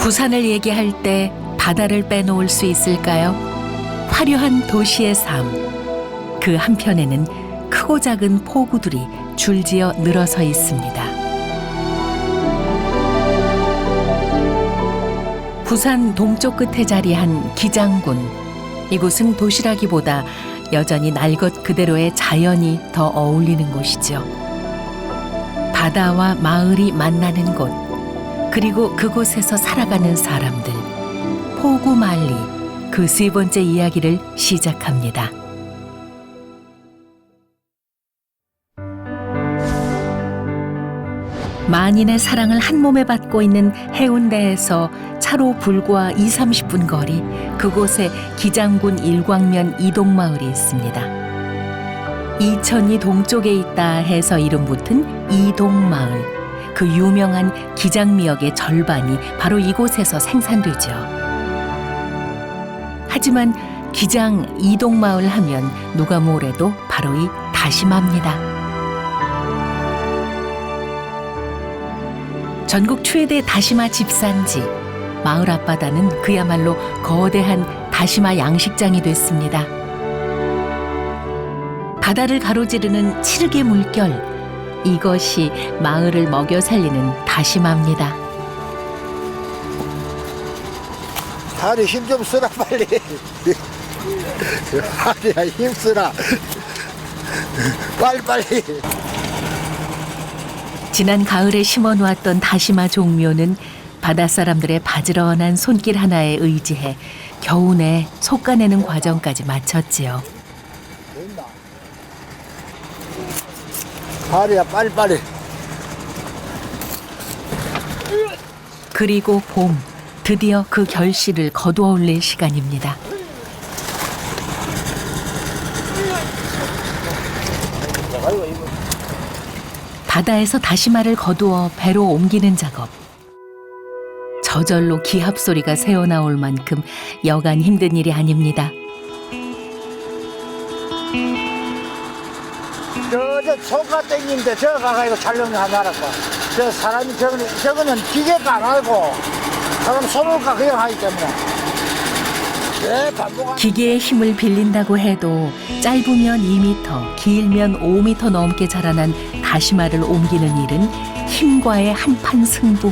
부산을 얘기할 때 바다를 빼놓을 수 있을까요? 화려한 도시의 삶. 그 한편에는 크고 작은 포구들이 줄지어 늘어서 있습니다. 부산 동쪽 끝에 자리한 기장군. 이곳은 도시라기보다 여전히 날 것 그대로의 자연이 더 어울리는 곳이죠. 바다와 마을이 만나는 곳, 그리고 그곳에서 살아가는 사람들. 포구말리, 그 세 번째 이야기를 시작합니다. 만인의 사랑을 한 몸에 받고 있는 해운대에서 차로 불과 20-30분 거리, 그곳에 기장군 일광면 이동마을이 있습니다. 이천이 동쪽에 있다 해서 이름 붙은 이동마을. 그 유명한 기장미역의 절반이 바로 이곳에서 생산되죠. 하지만 기장 이동마을 하면 누가 뭐래도 바로 이 다시마입니다. 전국 최대 다시마 집산지, 마을 앞바다는 그야말로 거대한 다시마 양식장이 됐습니다. 바다를 가로지르는 칠흑의 물결, 이것이 마을을 먹여 살리는 다시마입니다. 다리 힘 좀 쓰라 빨리. 다리야 힘 쓰라. 빨리. 지난 가을에 심어놓았던 다시마 종묘는 바닷사람들의 바지런한 손길 하나에 의지해 겨우내 솎아내는 과정까지 마쳤지요. 됐나? 다리야 빨리. 그리고 봄, 드디어 그 결실을 거두어 올릴 시간입니다. 바다에서 다시마를 거두어 배로 옮기는 작업. 저절로 기합 소리가 새어나올 만큼 여간 힘든 일이 아닙니다. 저 소가 땡기는데 저 가가지고 촬영하느라고. 저 사람이 저거는 기계가 안 하고 사람 손으로가 그냥 하기 때문에. 네, 기계의 힘을 빌린다고 해도 짧으면 2m, 길면 5m 넘게 자라난 다시마를 옮기는 일은 힘과의 한판 승부.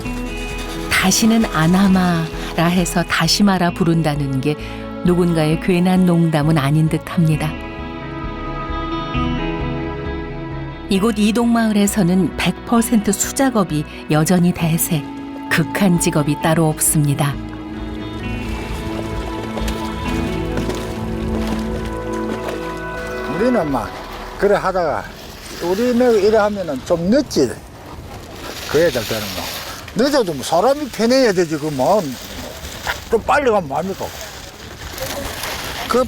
다시는 안 하마라 해서 다시마라 부른다는 게 누군가의 괜한 농담은 아닌 듯합니다. 이곳 이동마을에서는 100% 수작업이 여전히 대세. 극한 직업이 따로 없습니다. 우리는 막 그래 하다가 우리는 이래 하면은 좀 늦지. 그 애들들은 뭐 늦어도 뭐 사람이 편해야 되지. 그 뭐 좀 빨리 가면 뭐합니까? 그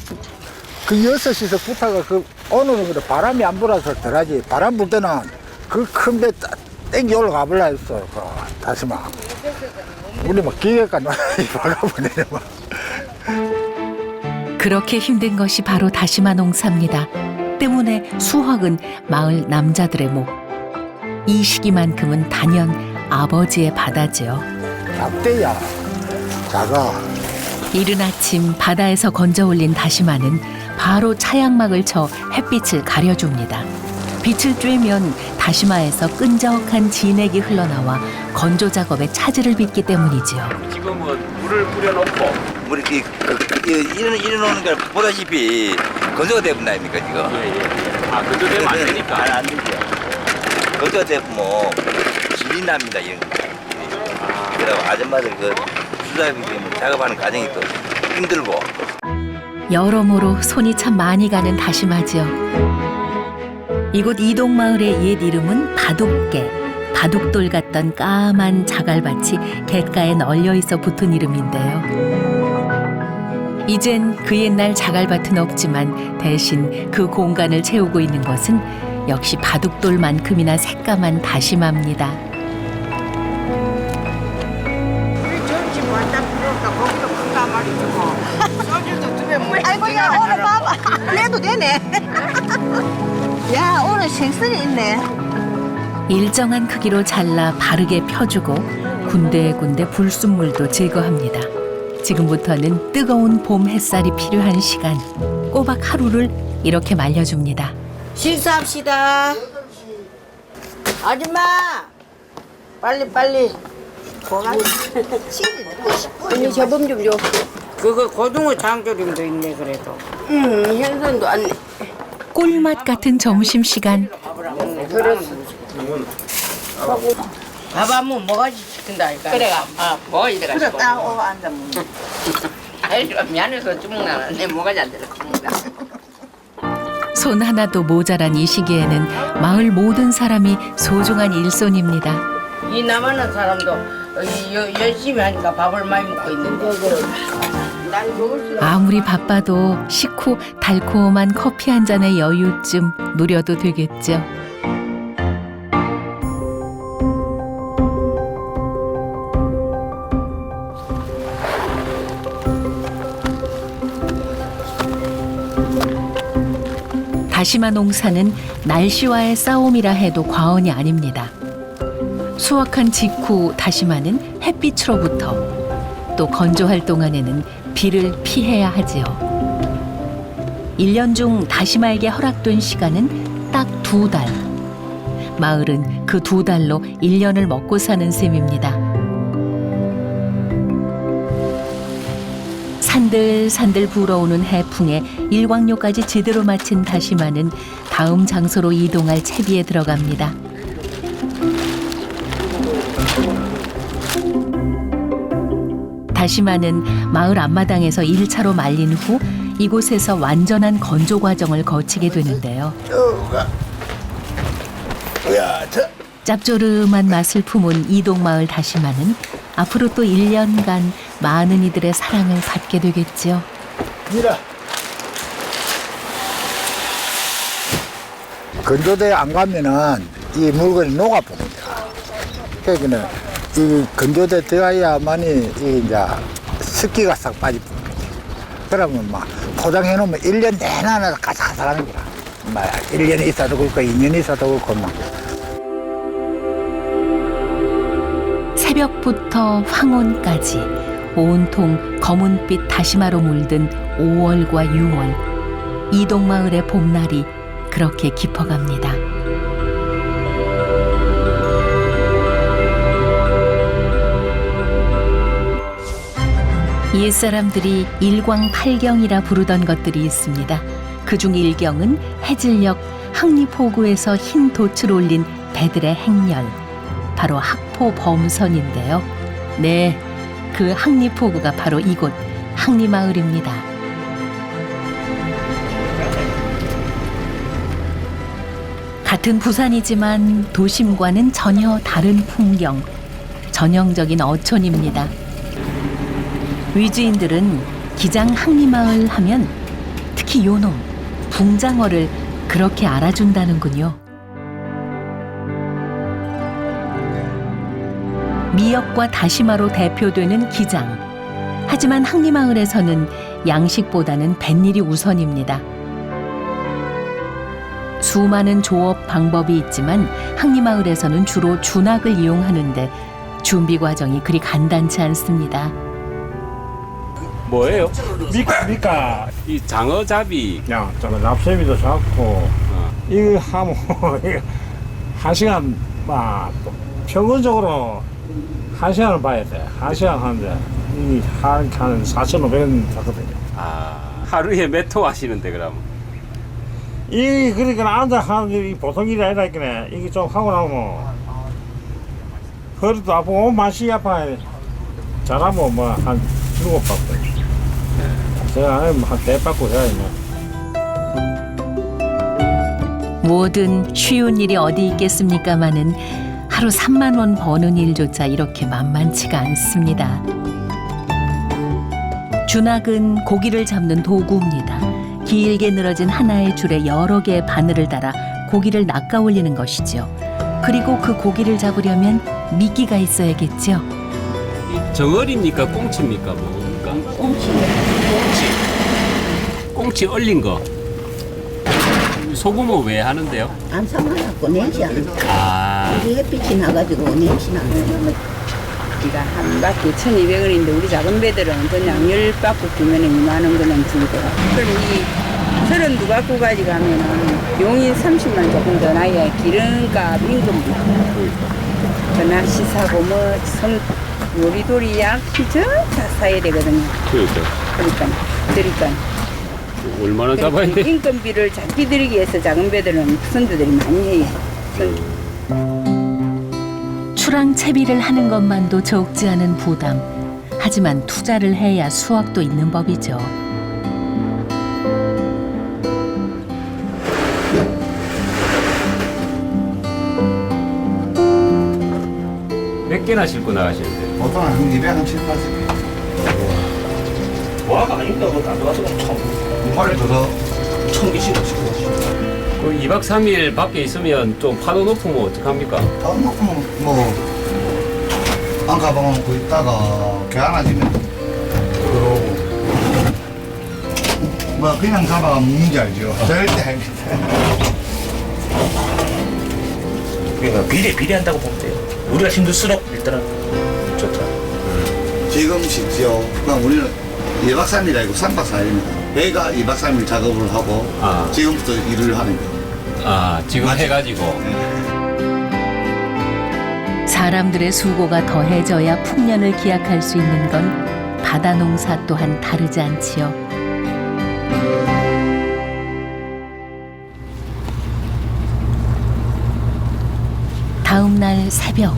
6시에서 부터가 오늘은 그래 바람이 안 불어서 덜하지. 바람 불 때는 그 큰 배 땡겨 올라가 볼라 했어. 그 다시마. 우리 막 기계가 박아보내네 막. 그렇게 힘든 것이 바로 다시마 농사입니다. 때문에 수확은 마을 남자들의 목. 이 시기만큼은 단연 아버지의 바다지요. 작대야 작아. 이른 아침 바다에서 건져 올린 다시마는 바로 차양막을 쳐 햇빛을 가려줍니다. 빛을 쬐면 다시마에서 끈적한 진액이 흘러나와 건조 작업에 차질을 빚기 때문이지요. 지금은 물을 뿌려놓고 우리 이래놓는 걸 보다시피 건조가 되면 아닙니까 지금? 예. 아 건조되면 안 되니까 안 되죠. 건조가 되면 질이 납니다 이런 거. 그래서 아줌마들 그 수작이 작업하는 과정이 또 힘들고. 여러모로 손이 참 많이 가는 다시마지요. 이곳 이동마을의 옛 이름은 바둑개. 바둑돌 같던 까만 자갈밭이 갯가에 널려 있어 붙은 이름인데요. 이젠 그 옛날 자갈밭은 없지만 대신 그 공간을 채우고 있는 것은 역시 바둑돌만큼이나 새까만 다시마입니다. 우리 점심 왔다 그럴까 거기도 큰가 말이고 소주도 두배 물. 아이고 야 오늘 봐봐 그래도 되네. 야 오늘 생선이 있네. 일정한 크기로 잘라 바르게 펴주고 군데군데 불순물도 제거합니다. 지금부터는 뜨거운 봄 햇살이 필요한 시간. 꼬박 하루를 이렇게 말려줍니다. 식사합시다. 아줌마, 빨리. 언니 제품 좀 줘. 그거 고등어 장조림도 있네 그래도. 생선도 안. 꿀맛 같은 점심시간. 그래서. 밥 한번 먹어야지 시킨다니까. 그래가 뭐 이래가 그래 따오 앉아 먹는. 아이 미안해서 주먹나는 내 뭐가 잘 들어 손 하나도 모자란 이 시기에는 마을 모든 사람이 소중한 일손입니다. 이 남아는 사람도 열심히 하니까 밥을 많이 먹고 있는데. 난 먹을 수. 아무리 바빠도 식후 달콤한 커피 한 잔의 여유쯤 누려도 되겠죠. 다시마 농사는 날씨와의 싸움이라 해도 과언이 아닙니다. 수확한 직후 다시마는 햇빛으로부터 또 건조할 동안에는 비를 피해야 하지요. 1년 중 다시마에게 허락된 시간은 딱 2달. 마을은 그 2달로 1년을 먹고 사는 셈입니다. 산들산들 불어오는 해풍에 일광욕까지 제대로 마친 다시마는 다음 장소로 이동할 채비에 들어갑니다. 다시마는 마을 앞마당에서 1차로 말린 후 이곳에서 완전한 건조 과정을 거치게 되는데요. 짭조름한 맛을 품은 이동마을 다시마는 앞으로 또 1년간 많은 이들의 사랑을 받게 되겠죠. 미라. 건조대에 안 가면은 이 물건이 녹아버립니다. 그러니까 이 건조대 들어가야만이 이 이제 습기가 싹 빠집니다. 그러면 막 포장해 놓으면 1년 내내 가삭가삭하는 거라. 막 1년 있어도 그렇고 2년 있어도 그렇고 막. 새벽부터 황혼까지 온통 검은빛 다시마로 물든 5월과 6월. 이동마을의 봄날이 그렇게 깊어갑니다. 옛사람들이 일광팔경이라 부르던 것들이 있습니다. 그중 일경은 해질녘 항리포구에서 흰 돛을 올린 배들의 행렬, 바로 학포범선인데요. 네, 그 항리포구가 바로 이곳 항리마을입니다. 같은 부산이지만 도심과는 전혀 다른 풍경, 전형적인 어촌입니다. 위주인들은 기장 항리마을 하면 특히 요놈, 붕장어를 그렇게 알아준다는군요. 미역과 다시마로 대표되는 기장. 하지만 항리마을에서는 양식보다는 뱃일이 우선입니다. 수많은 조업 방법이 있지만 항리마을에서는 주로 준학을 이용하는데 준비 과정이 그리 간단치 않습니다. 뭐예요? 미까 이 장어잡이. 야 저거 납세비도 잡고 이거 하면 이거 1시간 막 평균적으로 1시간을 봐야 돼. 1시간 하는데 한 4,500원 받거든요. 아, 하루에 몇 호 하시는데 그럼? 이 그러니까 앉아 하는 게 보통 일이 아니라 이게 이게 좀 하고 나면 허리도 아프고 온 맛이 아파. 잘하면 뭐 한 7받고 제가 한 4받고 해야 되나. 뭐든 쉬운 일이 어디 있겠습니까마는 하루 3만 원 버는 일조차 이렇게 만만치가 않습니다. 준학은 고기를 잡는 도구입니다. 길게 늘어진 하나의 줄에 여러 개의 바늘을 달아 고기를 낚아 올리는 것이죠. 그리고 그 고기를 잡으려면 미끼가 있어야겠죠. 이 정어리입니까? 꽁치입니까? 뭡니까? 꽁치 얼린 거. 소금은 왜 하는데요? 안 삶아갖고 내지 않아. 아, 우리 햇빛이 나가지고 내지 않아. 바퀴가 한 바퀴 1,200원인데 우리 작은 배들은 그냥 10바퀴 끼면 2만 원 그냥 주더라. 그럼 이 32바퀴 가져가면은 용인 30만 조금 더 나야 기름값 임금비. 그 낚시 사고 요리돌이 약시 저다 사야 되거든요. 그러니까 얼마나 잡아야 돼? 인건비를 잡기 들이기 위해서 작은 배들은 선두들이 많이 해요. 출항 채비를 하는 것만도 적지 않은 부담. 하지만 투자를 해야 수확도 있는 법이죠. 몇 개나 싣고 나가시는데? 보통 한 200원, 780원. 와가 아닌데 그거 가져가서 참 팔을 들어. 1,000개씩 하시고 그 2박 3일 밖에 있으면 좀 파도 높으면 어떡합니까? 다 먹으면 안 가방하고 있다가 교환하지면 그러고 그냥 가방 먹는지 알죠? 절대 아닙니다. 그러니까 비례한다고 보면 돼요. 우리가 힘들수록 일단은 좋다. 지금 심지어 그냥 우리는 2박 3일 아니고 3박 4일입니다. 배가 2박 3일 작업을 하고 지금부터 일을 하는 거예요. 지금 해가지고. 사람들의 수고가 더해져야 풍년을 기약할 수 있는 건 바다 농사 또한 다르지 않지요. 다음 날 새벽.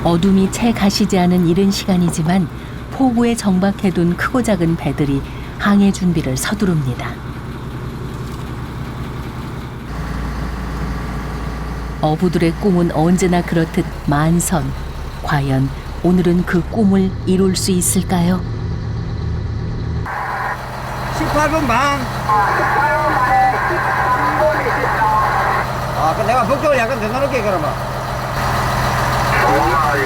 어둠이 채 가시지 않은 이른 시간이지만 포구에 정박해둔 크고 작은 배들이 항해 준비를 서두릅니다. 어부들의 꿈은 언제나 그렇듯 만선. 과연 오늘은 그 꿈을 이룰 수 있을까요? 18번 반. 아, 그럼 내가 복종을 약간 더 넣을게 그러면. 송마리,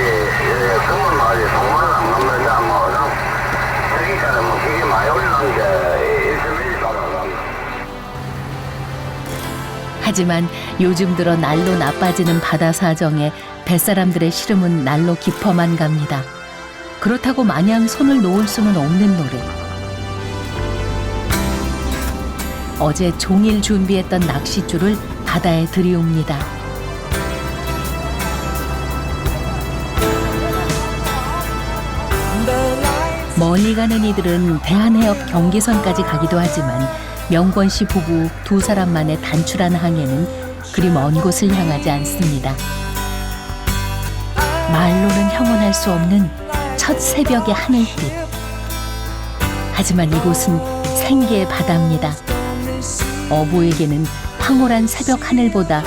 송마리, 송마리 안 갑니다. 뭐, 여기까지 뭐, 그게 많이 올랐는데, 1.1 받아갑니다. 하지만 요즘 들어 날로 나빠지는 바다 사정에 뱃사람들의 시름은 날로 깊어만 갑니다. 그렇다고 마냥 손을 놓을 수는 없는 노릇. 어제 종일 준비했던 낚싯줄을 바다에 들이옵니다. 멀리 가는 이들은 대한해협 경계선까지 가기도 하지만 명권 씨 부부 두 사람만의 단출한 항해는 그리 먼 곳을 향하지 않습니다. 말로는 형언할 수 없는 첫 새벽의 하늘빛. 하지만 이곳은 생계의 바다입니다. 어부에게는 황홀한 새벽 하늘보다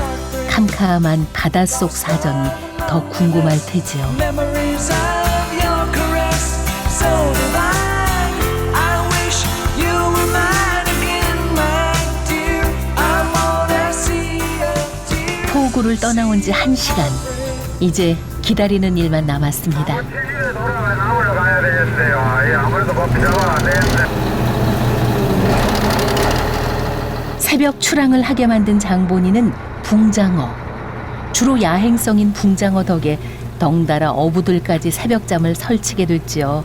캄캄한 바닷속 사정이 더 궁금할 테지요. 포구를 떠나온 지 1시간. 이제 기다리는 일만 남았습니다. 새벽 출항을 하게 만든 장본인은 붕장어. 주로 야행성인 붕장어 덕에 덩달아 어부들까지 새벽잠을 설치게 됐지요.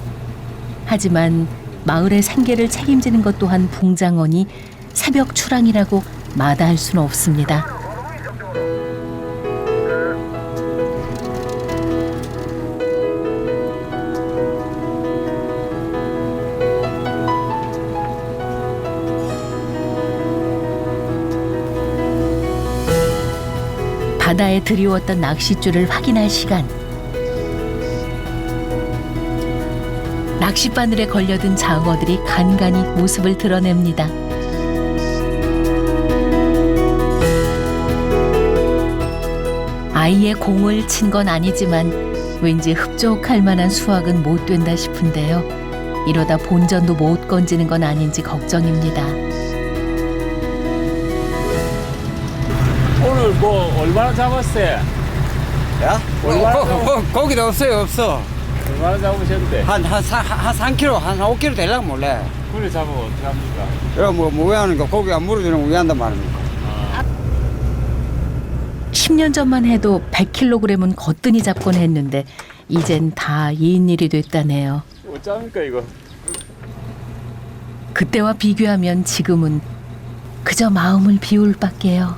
하지만 마을의 생계를 책임지는 것 또한 붕장어니 새벽 출항이라고 마다할 수는 없습니다. 바다에 들이웠던 낚싯줄을 확인할 시간. 낚싯바늘에 걸려든 장어들이 간간히 모습을 드러냅니다. 아이의 공을 친 건 아니지만 왠지 흡족할 만한 수확은 못 된다 싶은데요. 이러다 본전도 못 건지는 건 아닌지 걱정입니다. 오늘 뭐 얼마나 잡았어요? 야? 고기도 없어요, 없어. 얼마나 잡으셨는데? 한 3kg, 한 5kg 되려면 몰래. 굴을 잡으면 어떻게 합니까? 그럼 뭐 왜 하는가? 고기 안 물어주는 거 왜 한단 말입니까? 10년 전만 해도 100kg은 거뜬히 잡곤 했는데 이젠 다 이인일이 됐다네요. 어쩌합니까 이거? 그때와 비교하면 지금은 그저 마음을 비울 밖에요.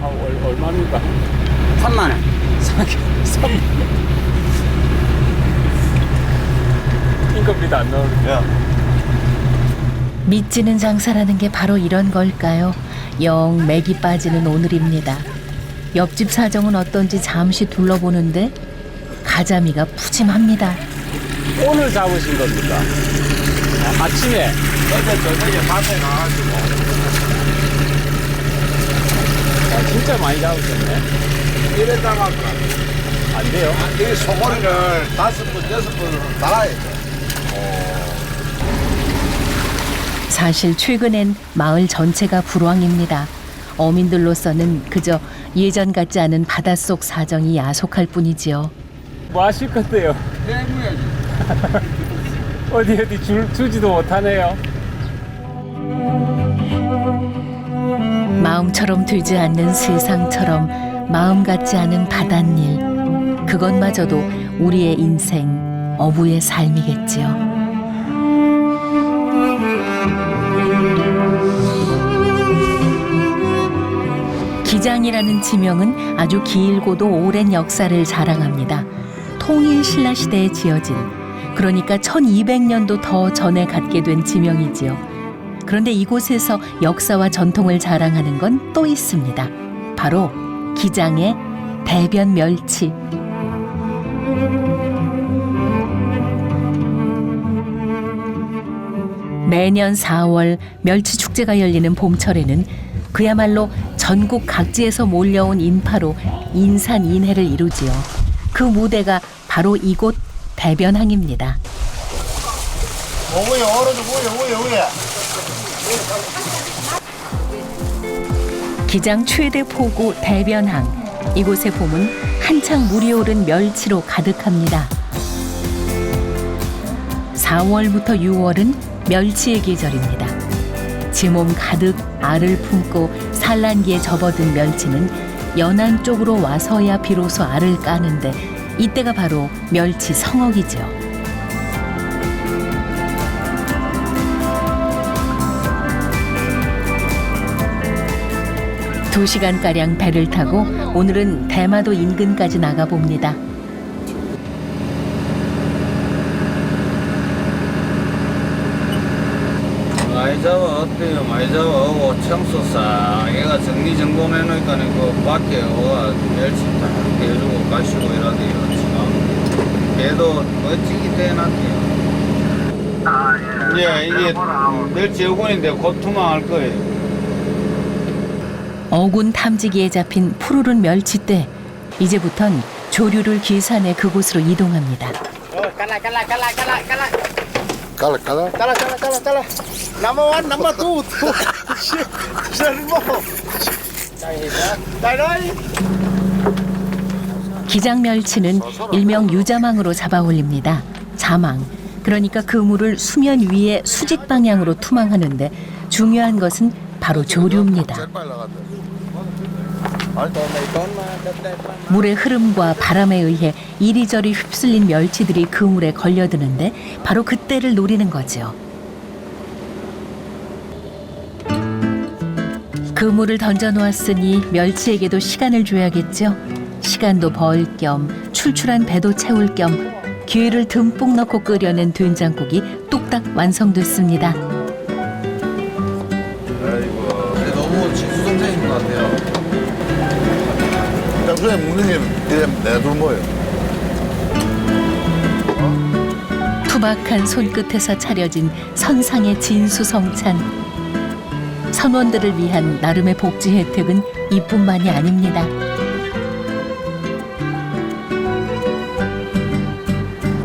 얼마입니까? 3만 원. 3만 인건비도 안 나오는데. 믿지는 장사라는 게 바로 이런 걸까요? 영 맥이 빠지는 오늘입니다. 옆집 사정은 어떤지 잠시 둘러보는데 가자미가 푸짐합니다. 오늘 잡으신 겁니까? 아침에? 어제 저녁에 밭에 가가지고. 진짜 많이 잡으셨네. 이랬다가 안 돼요? 이 소고리를 5분, 6분 달아야 돼. 사실 최근엔 마을 전체가 불황입니다. 어민들로서는 그저 예전 같지 않은 바닷속 사정이 야속할 뿐이지요. 뭐 하실 건데요? 어디 주지도 못하네요. 마음처럼 되지 않는 세상처럼 마음 같지 않은 바닷일. 그것마저도 우리의 인생, 어부의 삶이겠지요. 기장이라는 지명은 아주 길고도 오랜 역사를 자랑합니다. 통일신라시대에 지어진, 그러니까 1200년도 더 전에 갖게 된 지명이지요. 그런데 이곳에서 역사와 전통을 자랑하는 건 또 있습니다. 바로 기장의 대변 멸치. 매년 4월 멸치 축제가 열리는 봄철에는 그야말로 전국 각지에서 몰려온 인파로 인산인해를 이루지요. 그 무대가 바로 이곳 대변항입니다. 오구야, 얼어도 오구야. 기장 최대 포구 대변항. 이곳의 봄은 한창 물이 오른 멸치로 가득합니다. 4월부터 6월은 멸치의 계절입니다. 제 몸 가득 알을 품고 산란기에 접어든 멸치는 연안 쪽으로 와서야 비로소 알을 까는데 이때가 바로 멸치 성어기죠. 두 시간가량 배를 타고 오늘은 대마도 인근까지 나가봅니다. 많이 잡아 어때요? 많이 잡아오고 청소사 얘가 정리점검해놓으니까 그 밖에 와 멸치 다 이렇게 해주고 가시고 이러대요. 지금 배도 멋지게 대놨대요. 예, 이게 멸치 어군인데 곧 투망할 거예요. 어군 탐지기에 잡힌 푸르른 멸치대. 이제부턴 조류를 계산해 그곳으로 이동합니다. 깔라. 넘버 1, 넘버 2. 기장 멸치는 일명 유자망으로 잡아 올립니다. 자망. 그러니까 그물을 수면 위에 수직 방향으로 투망하는데 중요한 것은 바로 조류입니다. 물의 흐름과 바람에 의해 이리저리 휩쓸린 멸치들이 그물에 걸려드는데 바로 그때를 노리는 거죠. 그물을 던져놓았으니 멸치에게도 시간을 줘야겠죠. 시간도 벌 겸 출출한 배도 채울 겸 기회를 듬뿍 넣고 끓여낸 된장국이 뚝딱 완성됐습니다. 너무 진수성찬인 것 같아요. 평소에 먹는 게 내둘모예요. 투박한 손끝에서 차려진 선상의 진수성찬. 선원들을 위한 나름의 복지 혜택은 이뿐만이 아닙니다.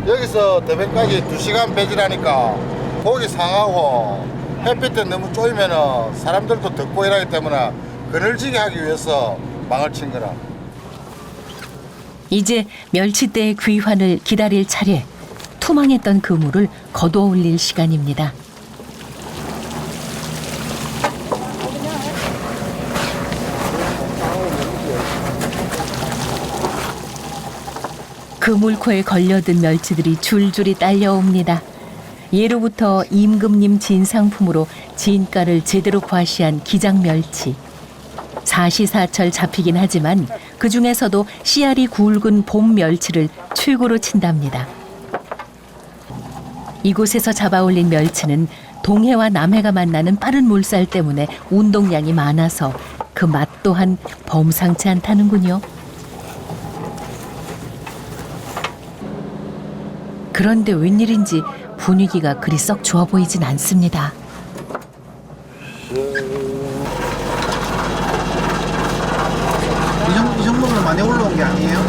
여기서 대변까지 2시간 배지라니까 고기 상하고 햇빛에 너무 쪼이면 사람들도 덥고 이러기 때문에 그늘지게 하기 위해서 망을 친 거라. 이제 멸치대의 귀환을 기다릴 차례. 투망했던 그물을 걷어 올릴 시간입니다. 그물코에 걸려든 멸치들이 줄줄이 딸려옵니다. 예로부터 임금님 진상품으로 진가를 제대로 과시한 기장멸치. 사시사철 잡히긴 하지만 그 중에서도 씨알이 굵은 봄 멸치를 최고로 친답니다. 이곳에서 잡아올린 멸치는 동해와 남해가 만나는 빠른 물살 때문에 운동량이 많아서 그 맛 또한 범상치 않다는군요. 그런데 웬일인지 분위기가 그리 썩 좋아 보이진 않습니다. 이 정도면 많이 올라온 게 아니에요?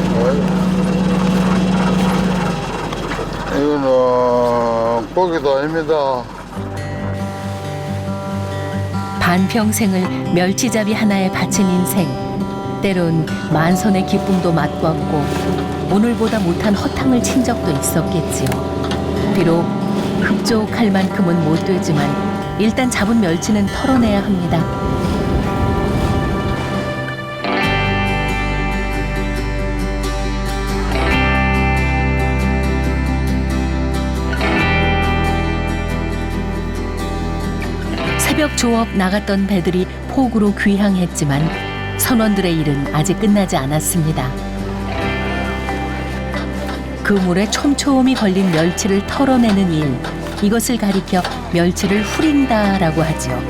이거는 고기도 아닙니다. 반평생을 멸치잡이 하나에 바친 인생. 때론 만선의 기쁨도 맛보았고 오늘보다 못한 허탕을 친 적도 있었겠지요. 비록 흡족할 만큼은 못 되지만 일단 잡은 멸치는 털어내야 합니다. 새벽 조업 나갔던 배들이 폭우로 귀향했지만 선원들의 일은 아직 끝나지 않았습니다. 그물에 촘촘히 걸린 멸치를 털어내는 일, 이것을 가리켜 멸치를 후린다라고 하지요.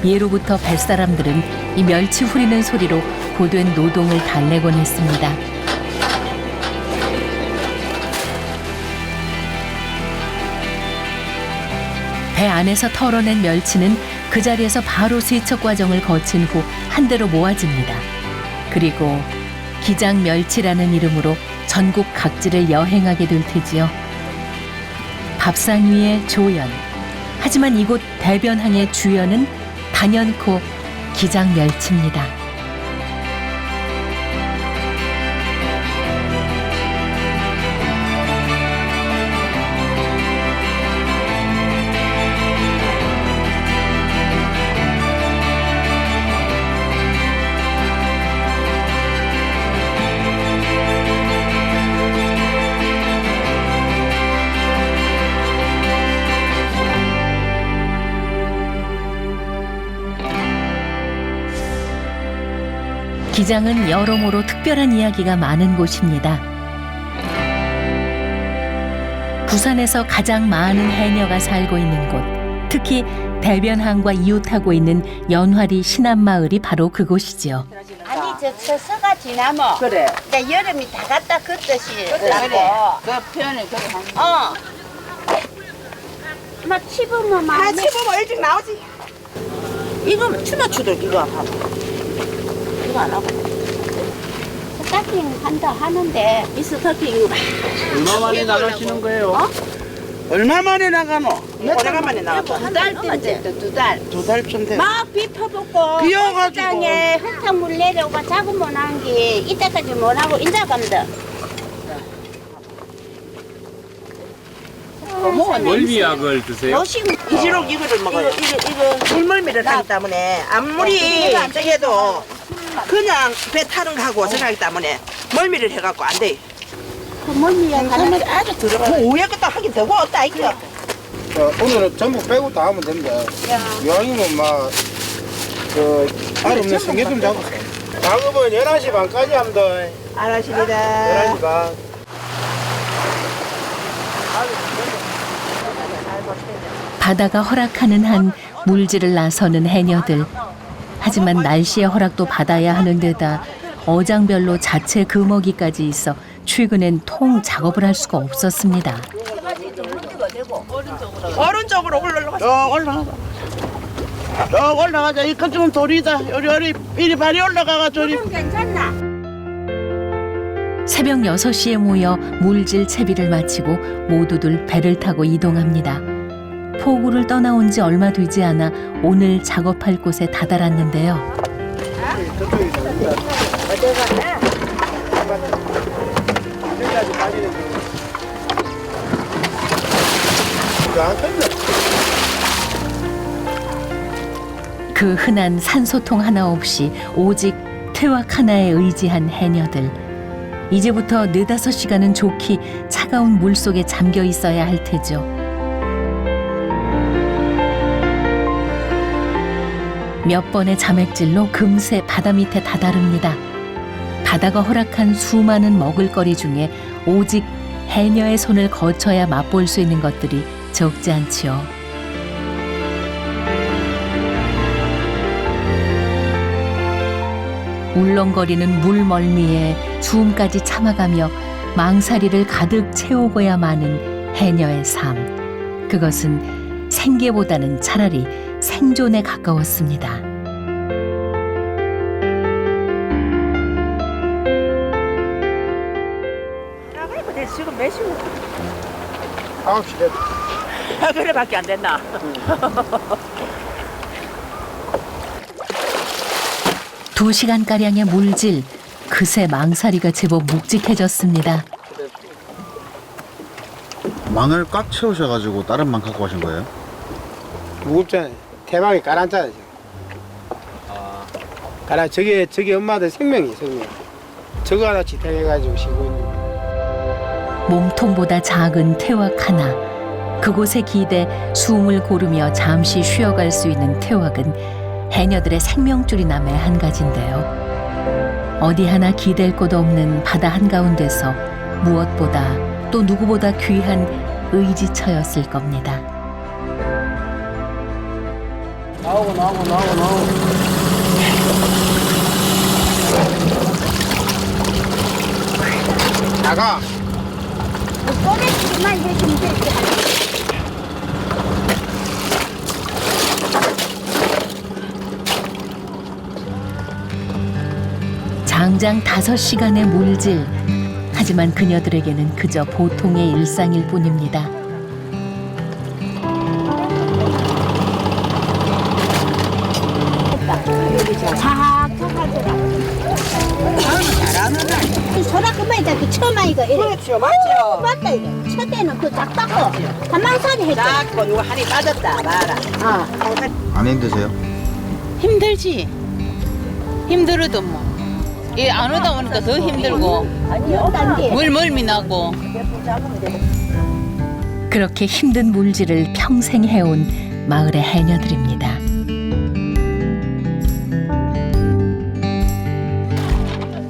예로부터 뱃사람들은 이 멸치 후리는 소리로 고된 노동을 달래곤 했습니다. 배 안에서 털어낸 멸치는 그 자리에서 바로 세척 과정을 거친 후 한 대로 모아집니다. 그리고 기장멸치라는 이름으로 전국 각지를 여행하게 될 테지요. 밥상 위의 조연. 하지만 이곳 대변항의 주연은 단연코 기장멸치입니다. 기장은 여러모로 특별한 이야기가 많은 곳입니다. 부산에서 가장 많은 해녀가 살고 있는 곳, 특히 대변항과 이웃하고 있는 연화리 신안마을이 바로 그곳이지요. 아니 저 서가 지나면 그래. 근데 여름이 다 갔다 그 뜻이 그래. 그 표현을 그래 하는 막 칩으면 막 칩으면 일찍 나오지. 이거 추마추들 이거 하고. 이거 안 하고. 스타킹 한다 하는데 이 스타킹 이거 얼마 만에 나가시는 거예요? 얼마 만에 나가노? 오래간만에 나갔다. 두달 됐대. 두 달. 두 달쯤 돼. 막 비펴먹고 비 와가지고. 땅에 흙탕물 내려오고 작은 못한 게 이때까지 못하고 인자 감다. 멀미약을 드세요? 노심 이지록 이거를 먹어요. 이거 물멀미를 하기 때문에 아무리 저게도 그냥 배 타는 거하고 생각하기 때문에 멀미를 해갖고 안 돼. 그 멀미야 가는 아주 들어가. 오해 것도 하긴 되고 없다 이거. 오늘은 전부 빼고 다 하면 된다. 이왕이면 막, 알 없는 성게 좀 잡았어. 작업은 11시 반까지 합니다. 알았습니다. 11시 반. 바다가 허락하는 한 물질을 나서는 해녀들. 하지만 날씨의 허락도 받아야 하는 데다 어장별로 자체 금어기까지 있어 최근엔 통 작업을 할 수가 없었습니다. 오른쪽으로 올라가. 올라가자. 이 그쪽은 돌이다. 요리 이리 발이 올라가가 저리. 괜찮나? 새벽 6시에 모여 물질 채비를 마치고 모두들 배를 타고 이동합니다. 포구를 떠나온 지 얼마 되지 않아 오늘 작업할 곳에 다다랐는데요. 그 흔한 산소통 하나 없이 오직 퇴왁 하나에 의지한 해녀들. 이제부터 4-5시간은 좋게 차가운 물속에 잠겨 있어야 할 테죠. 몇 번의 자맥질로 금세 바다 밑에 다다릅니다. 바다가 허락한 수많은 먹을거리 중에 오직 해녀의 손을 거쳐야 맛볼 수 있는 것들이 적지 않지요. 울렁거리는 물멀미에 숨까지 참아가며 망사리를 가득 채우고야 마는 해녀의 삶. 그것은 생계보다는 차라리 생존에 가까웠습니다. 지금 몇 시고? 9시 됐다. 그래밖에 안 됐나? 2시간가량의 물질, 그새 망사리가 제법 묵직해졌습니다. 망을 꽉 채우셔가지고 다른 망 갖고 가신 거예요? 무겁잖아요. 대망이 깔았잖아요. 깔아 저게 엄마들 생명이 생명. 저거 하나 지탱해가지고 쉬고 있는 거. 몸통보다 작은 퇴왁 하나. 그곳에 기대 숨을 고르며 잠시 쉬어갈 수 있는 퇴왁은 해녀들의 생명줄이나 매한 가지인데요. 어디 하나 기댈 곳 없는 바다 한가운데서 무엇보다 또 누구보다 귀한 의지처였을 겁니다. 나오고. 나가. 꺼내주기만 해주면 되지. 장장 5시간의 물질. 하지만 그녀들에게는 그저 보통의 일상일 뿐입니다. 착착하더라. 잘하는 소라 그만이다. 그 처음 아이가 이래. 그렇죠, 맞죠. 맞다 이거. 첫 때는 그 작다고 한망살이 했잖아. 작고 누가 한이 빠졌다 봐라. 안 힘드세요? 힘들지. 힘들어도 뭐. 안 오다 보니까 더 힘들고 물멀미 나고. 그렇게 힘든 물질을 평생 해온 마을의 해녀들입니다.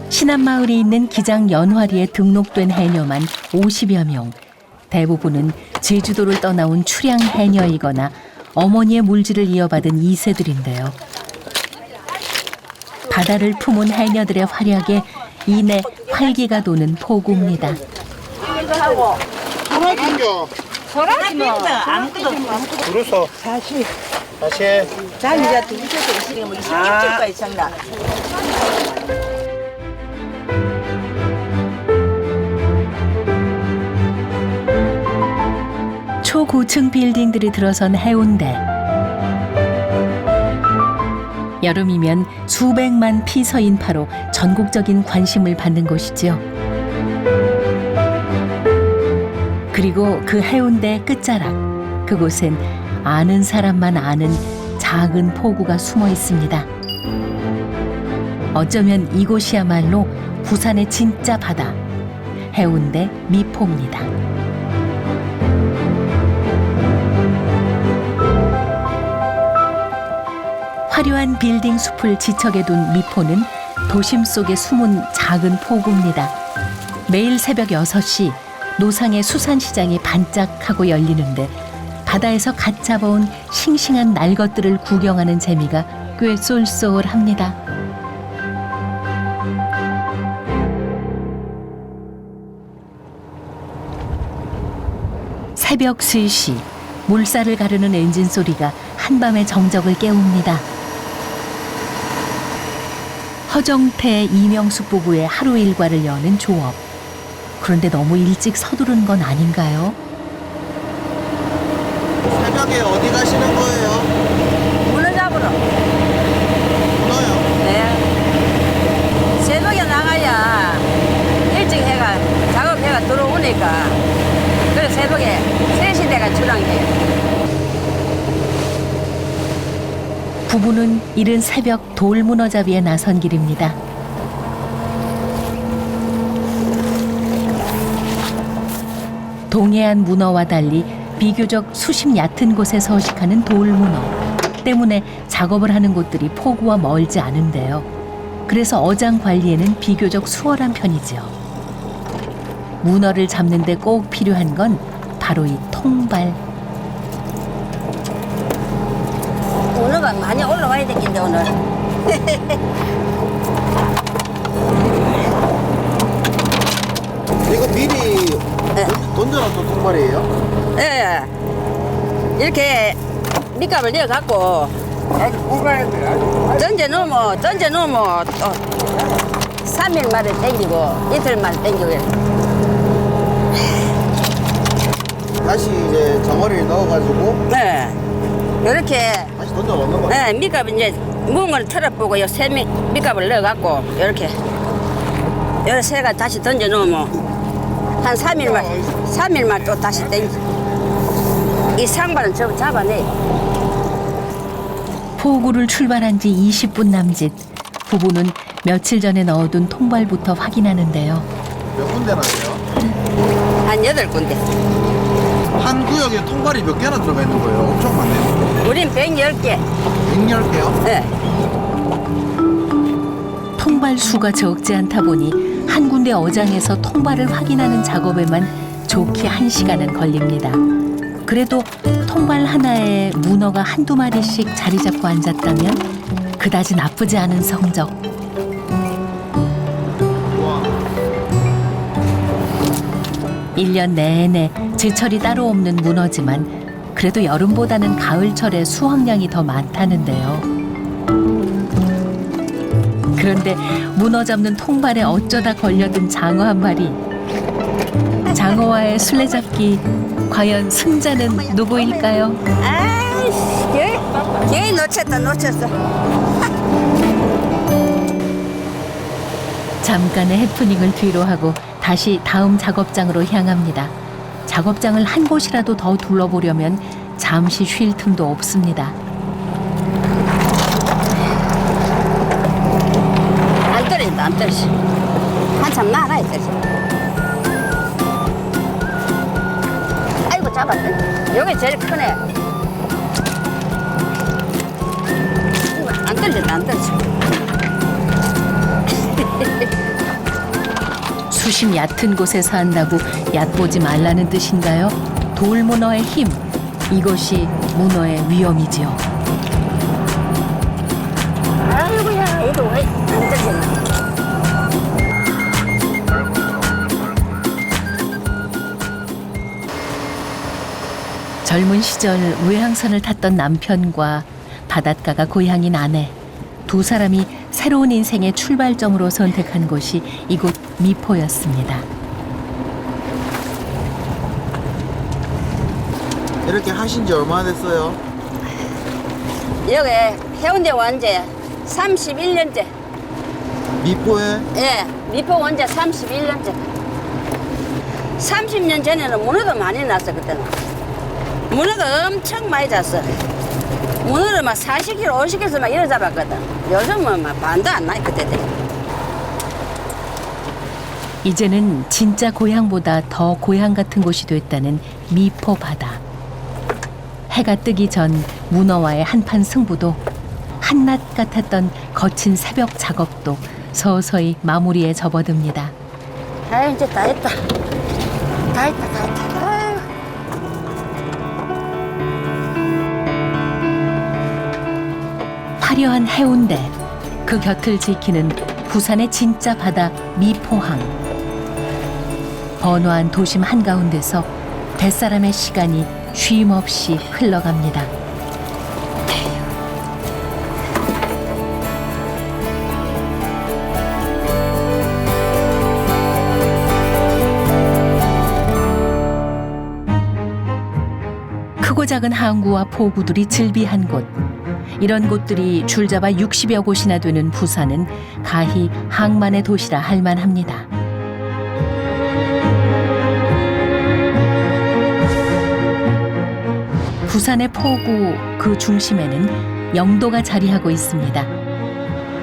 신안마을이 있는 기장 연화리에 등록된 해녀만 50여 명. 대부분은 제주도를 떠나온 출양 해녀이거나 어머니의 물질을 이어받은 2세들인데요. 바다를 품은 해녀들의 활약에 이내 활기가 도는 포구입니다. 이거 하고 소라기 뭐 아무것도 없고 부르소. 다시 자 이제 두부셔서 있으니까 뭐 20일까지 장난. 초고층 빌딩들이 들어선 해운대. 여름이면 수백만 피서 인파로 전국적인 관심을 받는 곳이죠. 그리고 그 해운대 끝자락, 그곳엔 아는 사람만 아는 작은 포구가 숨어 있습니다. 어쩌면 이곳이야말로 부산의 진짜 바다, 해운대 미포입니다. 화려한 빌딩 숲을 지척에 둔 미포는 도심 속에 숨은 작은 포구입니다. 매일 새벽 6시 노상의 수산시장이 반짝하고 열리는데 바다에서 갓 잡아온 싱싱한 날것들을 구경하는 재미가 꽤 쏠쏠합니다. 새벽 3시 물살을 가르는 엔진 소리가 한밤의 정적을 깨웁니다. 허정태, 이명숙 부부의 하루 일과를 여는 조업. 그런데 너무 일찍 서두른 건 아닌가요? 새벽에 어디 가시는 거예요? 문어 잡으러. 문어요? 네. 새벽에 나가야 일찍 해가 작업해가 들어오니까 그래서 새벽에 3시 대가 출항해요. 부부는 이른 새벽 돌문어잡이에 나선 길입니다. 동해안 문어와 달리 비교적 수심 얕은 곳에 서식하는 돌문어 때문에 작업을 하는 곳들이 포구와 멀지 않은데요. 그래서 어장 관리에는 비교적 수월한 편이지요. 문어를 잡는 데 꼭 필요한 건 바로 이 통발. 문어가 많이 올라와야 되겠는데 오늘. 이거 미리 던져놨던 통발이에요? 예. 이렇게 밑값을 내어갖고 던져 놓으면 또 3일 만에 땡기고 이틀 만에 땡기고. 다시 이제 정어리를 넣어가지고 네. 이렇게 다시 던져 넣는 거예요? 네, 밑값 이제 무은 걸 털어보고 요 새 밑값을 넣어갖고 이렇게 여러 새가 다시 던져 놓으면 한 3일만 또 다시 땡기. 이 상반은 저거 잡아내. 포구를 출발한 지 20분 남짓. 부부는 며칠 전에 넣어둔 통발부터 확인하는데요. 몇 군데나 돼요? 한 8군데. 한 구역에 통발이 몇 개나 들어가 있는 거예요? 엄청 많네요. 우린 110개. 110개요? 네. 통발 수가 적지 않다 보니 한 군데 어장에서 통발을 확인하는 작업에만 좋게 1시간은 걸립니다. 그래도 통발 하나에 문어가 한두 마리씩 자리 잡고 앉았다면 그다지 나쁘지 않은 성적. 일 년 내내 제철이 따로 없는 문어지만 그래도 여름보다는 가을철에 수확량이 더 많다는데요. 그런데 문어 잡는 통발에 어쩌다 걸려든 장어 한 마리. 장어와의 술래잡기 과연 승자는 누구일까요? 아이씨, 걔 놓쳤어. 잠깐의 해프닝을 뒤로하고 다시 다음 작업장으로 향합니다. 작업장을 한 곳이라도 더 둘러보려면 잠시 쉴 틈도 없습니다. 안 떨어져. 한참 많아야 떨어져. 아이고 잡았네. 여기 제일 크네. 안 떨어져. 수심 얕은 곳에서 한다고 얕보지 말라는 뜻인가요? 돌문어의 힘, 이것이 문어의 위험이지요. 아이고야, 이거 왜 안 떨어지나? 젊은 시절 외항선을 탔던 남편과 바닷가가 고향인 아내, 두 사람이 새로운 인생의 출발점으로 선택한 곳이 이곳 미포였습니다. 이렇게 하신 지 얼마나 됐어요? 여기 해운대 원제 31년째. 미포에? 예, 미포 원제 31년째. 30년 전에는 문어도 많이 났어, 그때는. 문어도 엄청 많이 잤어. 문어를 막 40kg, 50kg 막 이래 잡았거든. 요즘은 막 반도 안 나요, 그때들. 이제는 진짜 고향보다 더 고향 같은 곳이 됐다는 미포 바다. 해가 뜨기 전 문어와의 한판 승부도 한낮 같았던 거친 새벽 작업도 서서히 마무리에 접어듭니다. 아, 이제 다 했다. 다 했다. 아유. 화려한 해운대, 그 곁을 지키는 부산의 진짜 바다 미포항. 번화한 도심 한가운데서 뱃사람의 시간이 쉼 없이 흘러갑니다. 크고 작은 항구와 포구들이 즐비한 곳. 이런 곳들이 줄잡아 60여 곳이나 되는 부산은 가히 항만의 도시라 할 만합니다. 부산의 포구 그 중심에는 영도가 자리하고 있습니다.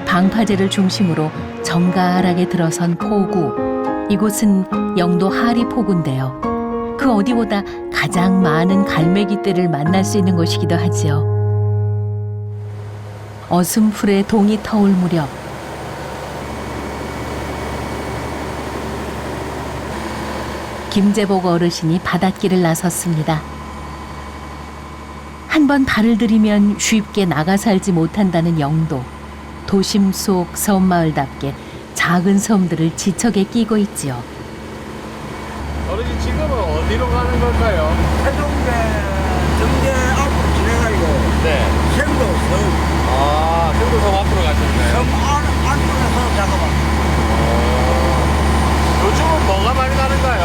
방파제를 중심으로 정갈하게 들어선 포구. 이곳은 영도 하리포구인데요. 그 어디보다 가장 많은 갈매기떼를 만날 수 있는 곳이기도 하지요. 어슴풀에 동이 터올 무렵 김재복 어르신이 바닷길을 나섰습니다. 한 번 발을 들이면 쉽게 나가 살지 못한다는 영도. 도심 속 섬마을답게 작은 섬들을 지척에 끼고 있지요. 어르신 지금은 어디로 가는 걸까요? 해동대 정제 앞으로 지나가지고 네. 생도섬 아, 생도섬 앞으로 가셨나요? 섬 안쪽에서 작업합니다. 요즘은 뭐가 많이 나는가요?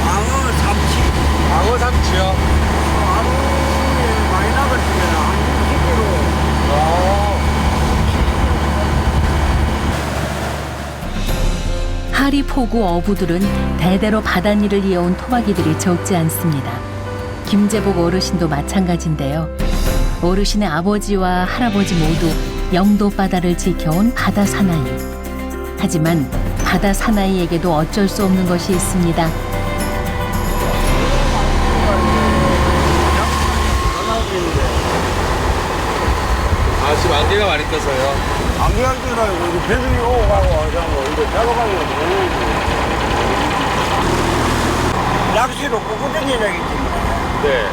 방어 삼치. 방어 삼치요? 하루에 많이 나갔으면 한 60kg. 하리포구 어부들은 대대로 바닷일을 이어온 토박이들이 적지 않습니다. 김재복 어르신도 마찬가지인데요. 어르신의 아버지와 할아버지 모두 영도 바다를 지켜온 바다 사나이. 하지만 바다 사나이에게도 어쩔 수 없는 것이 있습니다. 아, 지금 안개가 많이 떠서요. 안개가 떠가지고 이제 배들이 오고 가고 하자고 이제 작업하기가 너무 낚시로 꽂고 댕기자기 때문에 네.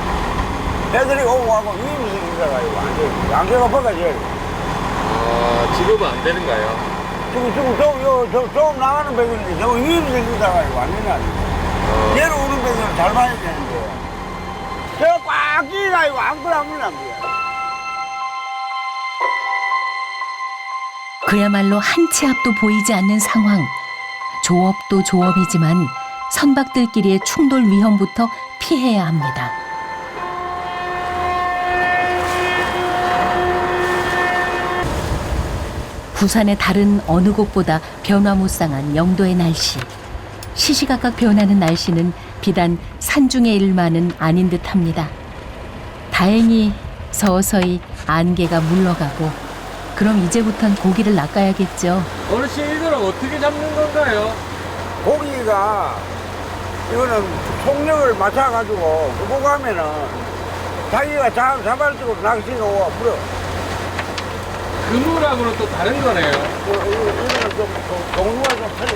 배들이 오고 가고 위험이 생겨가지고 안개가 벗어져요. 아, 지금은 안 되는가요? 지금 좀 나가는 배들인데 저거 위험이 생겨가지고 안 되냐. 내려오는 배들은 잘 봐야 되는데 저거 꽉 끼가지고 아무거나 안 돼요. 그야말로 한 치 앞도 보이지 않는 상황. 조업도 조업이지만 선박들끼리의 충돌 위험부터 피해야 합니다. 부산의 다른 어느 곳보다 변화무쌍한 영도의 날씨. 시시각각 변하는 날씨는 비단 산중의 일만은 아닌 듯합니다. 다행히 서서히 안개가 물러가고 그럼 이제부턴 고기를 낚아야겠죠. 어르신 이거는 어떻게 잡는 건가요? 고기가 이거는 속력을 맞춰가지고 그거 가면은 자기가 자발적으로 낚시가 와 물어. 그물하고는 또 다른 거네요. 이거는 좀 종류가 좀 틀려.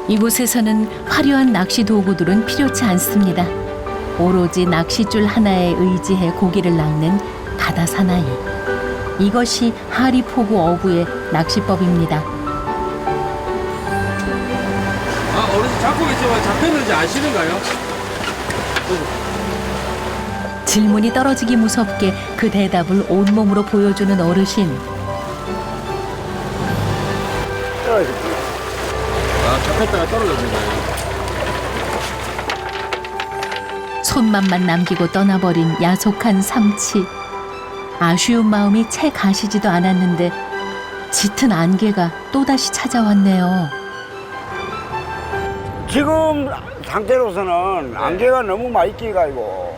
이곳에서는 화려한 낚시 도구들은 필요치 않습니다. 오로지 낚싯줄 하나에 의지해 고기를 낚는 바다 사나이. 이것이 하리포구 어부의 낚시법입니다. 아, 어르신 잡고 계시지만 잡혔는지 아시는가요? 질문이 떨어지기 무섭게 그 대답을 온몸으로 보여주는 어르신. 아, 잡혔다가 떨어졌나요? 손맛만 남기고 떠나버린 야속한 삼치. 아쉬운 마음이 채 가시지도 않았는데 짙은 안개가 또다시 찾아왔네요. 지금 상태로서는 안개가 너무 많이 끼가지고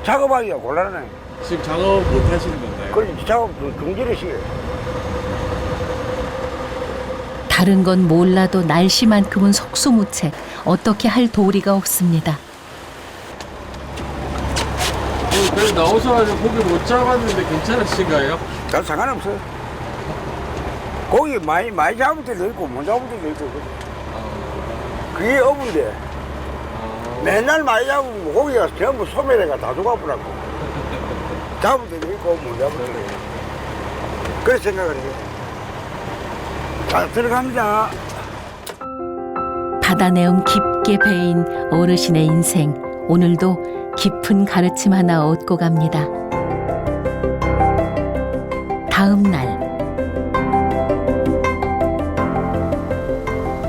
작업하기가 곤란해. 지금 작업 못 하시는 건가요? 그래 작업 금지를 시켜요. 다른 건 몰라도 날씨만큼은 속수무책. 어떻게 할 도리가 없습니다. 그래서 나오셔가지고 고기 못 잡았는데 괜찮으신가요? 난 상관없어요. 고기 많이 잡을 때도 있고 못 잡을 때도 있고 그게 어부인데 맨날 많이 잡으면 고기가 전부 소멸해가 다 죽어버리고 잡을 때도 있고 못 잡을 때도 있고 그렇게 생각을 해요. 잘 들어갑니다. 바다 내음 깊게 배인 어르신의 인생. 오늘도 깊은 가르침 하나 얻고 갑니다. 다음 날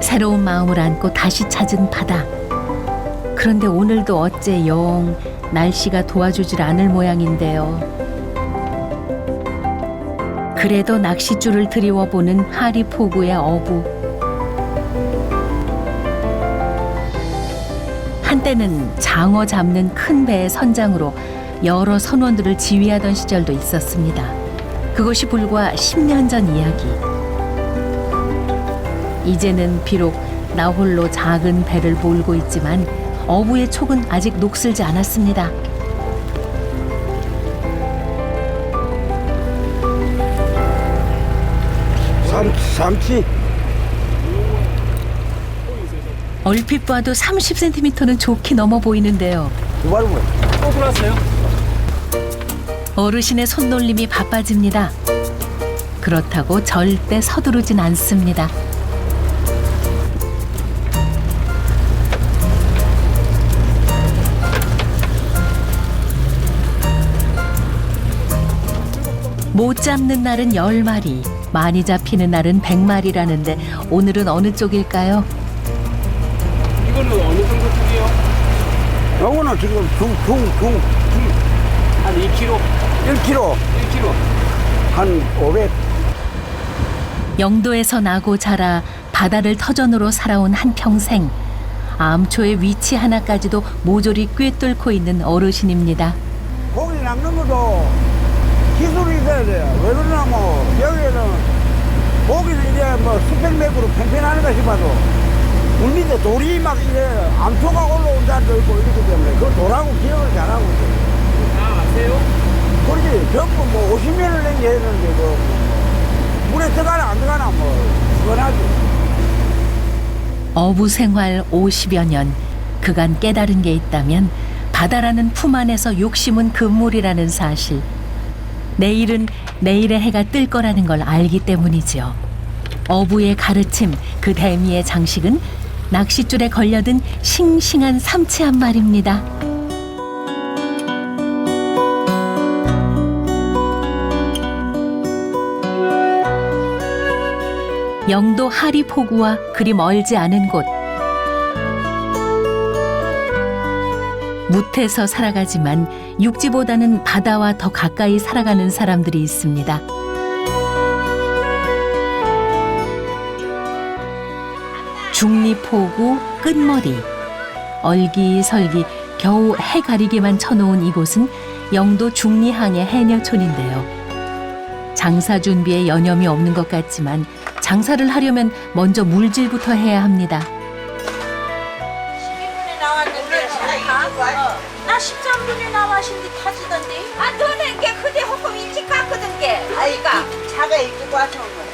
새로운 마음을 안고 다시 찾은 바다. 그런데 오늘도 어째 영 날씨가 도와주질 않을 모양인데요. 그래도 낚싯줄을 들이워보는 하리포구의 어부. 한때는 장어 잡는 큰 배의 선장으로 여러 선원들을 지휘하던 시절도 있었습니다. 그것이 불과 10년 전 이야기. 이제는 비록 나 홀로 작은 배를 몰고 있지만 어부의 촉은 아직 녹슬지 않았습니다. 삼치. 얼핏 봐도 30cm는 좋게 넘어 보이는데요. 두 마리 뭐? 또 들어왔어요? 어르신의 손놀림이 바빠집니다. 그렇다고 절대 서두르진 않습니다. 못 잡는 날은 10마리, 많이 잡히는 날은 100마리라는데 오늘은 어느 쪽일까요? 이거는 어느 정도 크기요? 요거는 지금 한 2kg? 1kg. 1kg. 한 500. 영도에서 나고 자라 바다를 터전으로 살아온 한평생. 암초의 위치 하나까지도 모조리 꿰뚫고 있는 어르신입니다. 고기 낚는 것도 기술이 있어야 돼요. 왜 그러냐면 여기는 고기는 이제 뭐 수백 메트로 팽팽하는가 싶어도 물 밑에 돌이 막 이래 암초가 올라온 자리도 있고 이렇기 때문에 그 돌하고 기억을 잘하고 있어요. 아, 아세요? 그렇지. 전부 뭐 50년을 낸 게 했는데 그 물에 들어가나 안 들어가나 뭐 시원하지. 어부 생활 50여 년, 그간 깨달은 게 있다면 바다라는 품 안에서 욕심은 금물이라는 사실. 내일은 내일의 해가 뜰 거라는 걸 알기 때문이지요. 어부의 가르침, 그 대미의 장식은 낚싯줄에 걸려든 싱싱한 삼치 한 마리입니다. 영도 하리포구와 그리 멀지 않은 곳. 무태서 살아가지만 육지보다는 바다와 더 가까이 살아가는 사람들이 있습니다. 중리포구 끝머리. 얼기설기 겨우 해 가리개만 쳐놓은 이곳은 영도 중리항의 해녀촌인데요. 장사 준비에 여념이 없는 것 같지만 장사를 하려면 먼저 물질부터 해야 합니다. 12분에 나왔는데 나 13분에 나왔는데 타지던데. 아 너는 게 그대 호금 일찍 갔거든 게. 아이가 차가 일찍 와서 온 거야.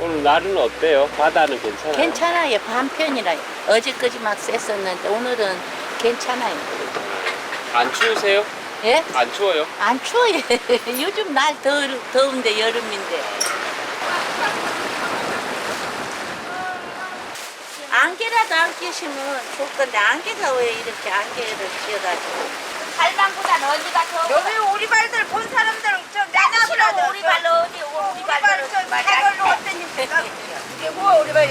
오늘 날은 어때요? 바다는 괜찮아요? 괜찮아요. 반편이라요. 어제까지 막 쐈었는데 오늘은 괜찮아요. 안 추우세요? 예? 안 추워요? 안 추워요. 요즘 날 더운데 여름인데. 안개라도 안 끼시면 좋을 건데 안개가 왜 이렇게 안개를 씌워가지고. 발방보다는 어디가 더. 여기 우리 발들 본 사람들은 저 나나보다 우리 발로 어디 우리 발로 저발로 왔더니 이게 뭐 우리 발이.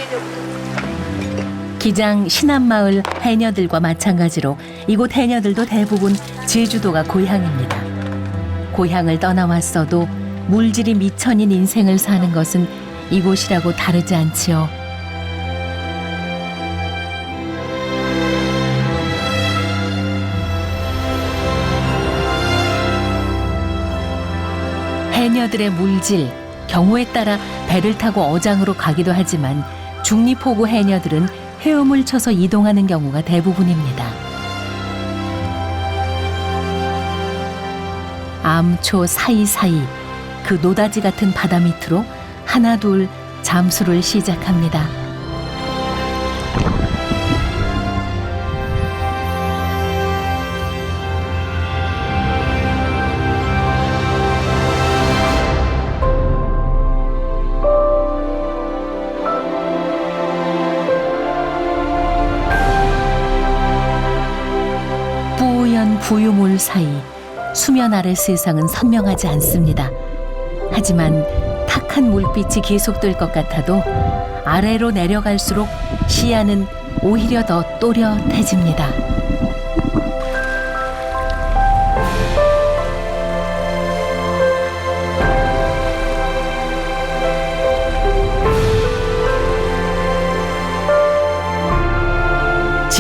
기장 신안마을 해녀들과 마찬가지로 이곳 해녀들도 대부분 제주도가 고향입니다. 고향을 떠나왔어도 물질이 미천인 인생을 사는 것은 이곳이라고 다르지 않지요. 해녀들의 물질, 경우에 따라 배를 타고 어장으로 가기도 하지만 중리포구 해녀들은 헤엄을 쳐서 이동하는 경우가 대부분입니다. 암초 사이사이 그 노다지 같은 바다 밑으로 하나둘 잠수를 시작합니다. 뿌연 부유물 사이 수면 아래 세상은 선명하지 않습니다. 하지만 탁한 물빛이 계속될 것 같아도 아래로 내려갈수록 시야는 오히려 더 또렷해집니다.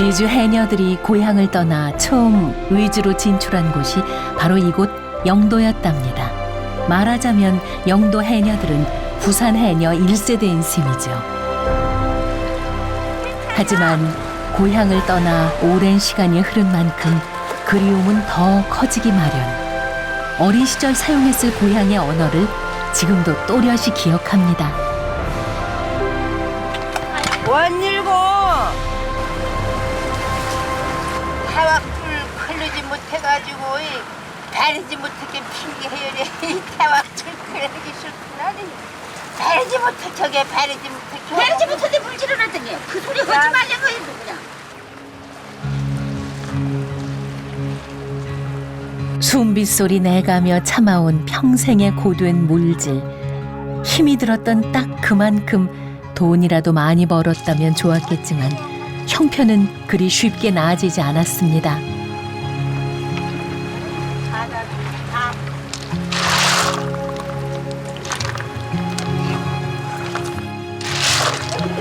지주 해녀들이 고향을 떠나 처음 의주로 진출한 곳이 바로 이곳 영도였답니다. 말하자면 영도 해녀들은 부산 해녀 1세대인 셈이죠. 하지만 고향을 떠나 오랜 시간이 흐른 만큼 그리움은 더 커지기 마련. 어린 시절 사용했을 고향의 언어를 지금도 또렷이 기억합니다. 원일고 타왁불 걸르지 못해가지고 바르지 못하게 핑계해요래. 이 타왁불 걸르기 싫구나. 바르지 못해 저게 바르지 못해. 바르지 못하게 물질을 하더니 그 소리 하지 말라고 해 누구냐. 숨빗소리 내가며 참아온 평생의 고된 물질. 힘이 들었던 딱 그만큼 돈이라도 많이 벌었다면 좋았겠지만 형편은 그리 쉽게 나아지지 않았습니다.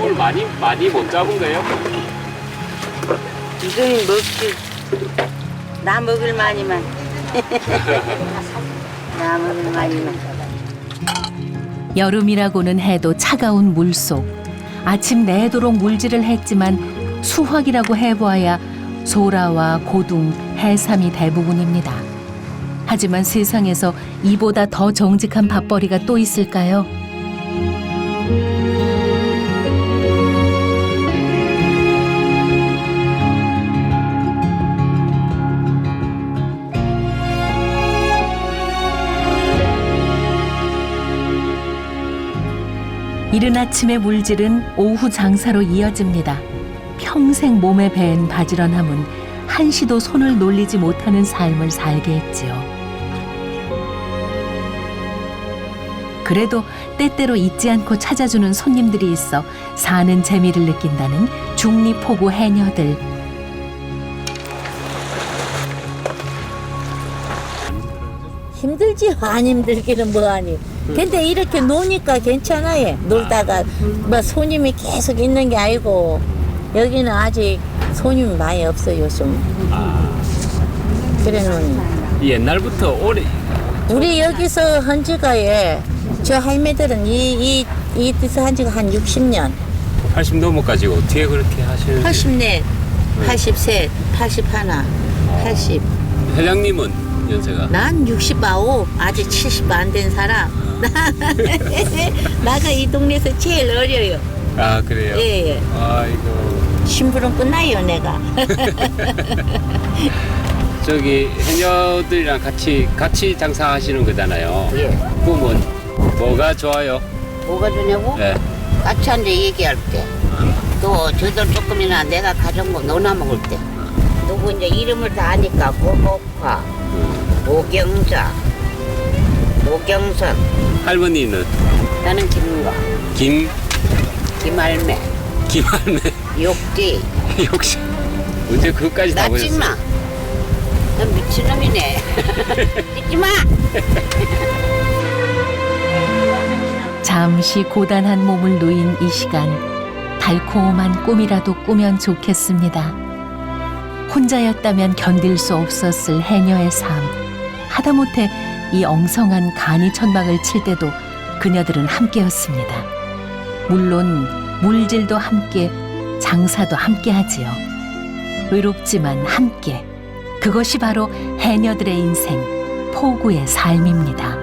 오늘 많이 못 잡은 거예요? 이거는 먹지. 나 먹을 많이만. 나 먹을 많이만. 여름이라고는 해도 차가운 물속. 아침 내도록 물질을 했지만 수확이라고 해보아야 소라와 고둥, 해삼이 대부분입니다. 하지만 세상에서 이보다 더 정직한 밥벌이가 또 있을까요? 이른 아침의 물질은 오후 장사로 이어집니다. 평생 몸에 배인 바지런함은 한시도 손을 놀리지 못하는 삶을 살게 했지요. 그래도 때때로 잊지 않고 찾아주는 손님들이 있어 사는 재미를 느낀다는 중리포구 해녀들. 힘들지 안 힘들기는 뭐하니. 근데 이렇게 노니까 괜찮아요. 놀다가 뭐 손님이 계속 있는 게 아니고 여기는 아직 손님이 많이 없어요 요즘. 그래 노니. 옛날부터 오래 우리 여기서 한 지가 저 할매들은 이 뜻을 한 지가 한 60년. 80 넘어가지고 어떻게 그렇게 하시는지. 84, 83, 81, 80. 회장님은 연세가? 난 69, 아직 70 안 된 사람. 나가 이 동네에서 제일 어려요. 아 그래요? 예. 아이고. 심부름 끝나요 내가. 저기 해녀들이랑 같이 장사하시는 거잖아요. 예. 그러면 뭐가 좋아요? 뭐가 좋냐고? 네. 같이 앉아 얘기할 때. 또 저들 조금이나 내가 가져온 거 너나 먹을 때. 누구 이제 이름을 다 아니까 고목화, 모경자, 모경선. 할머니는? 나는 김과. 김할매. 김할매. 욕디. 역시 언제 그것까지 다 나 찍마. 보셨어요? 넌 미친놈이네. 찍지마. 잠시 고단한 몸을 누인 이 시간, 달콤한 꿈이라도 꾸면 좋겠습니다. 혼자였다면 견딜 수 없었을 해녀의 삶. 하다못해 이 엉성한 간이천막을 칠 때도 그녀들은 함께였습니다. 물론 물질도 함께, 장사도 함께 하지요. 외롭지만 함께. 그것이 바로 해녀들의 인생, 포구의 삶입니다.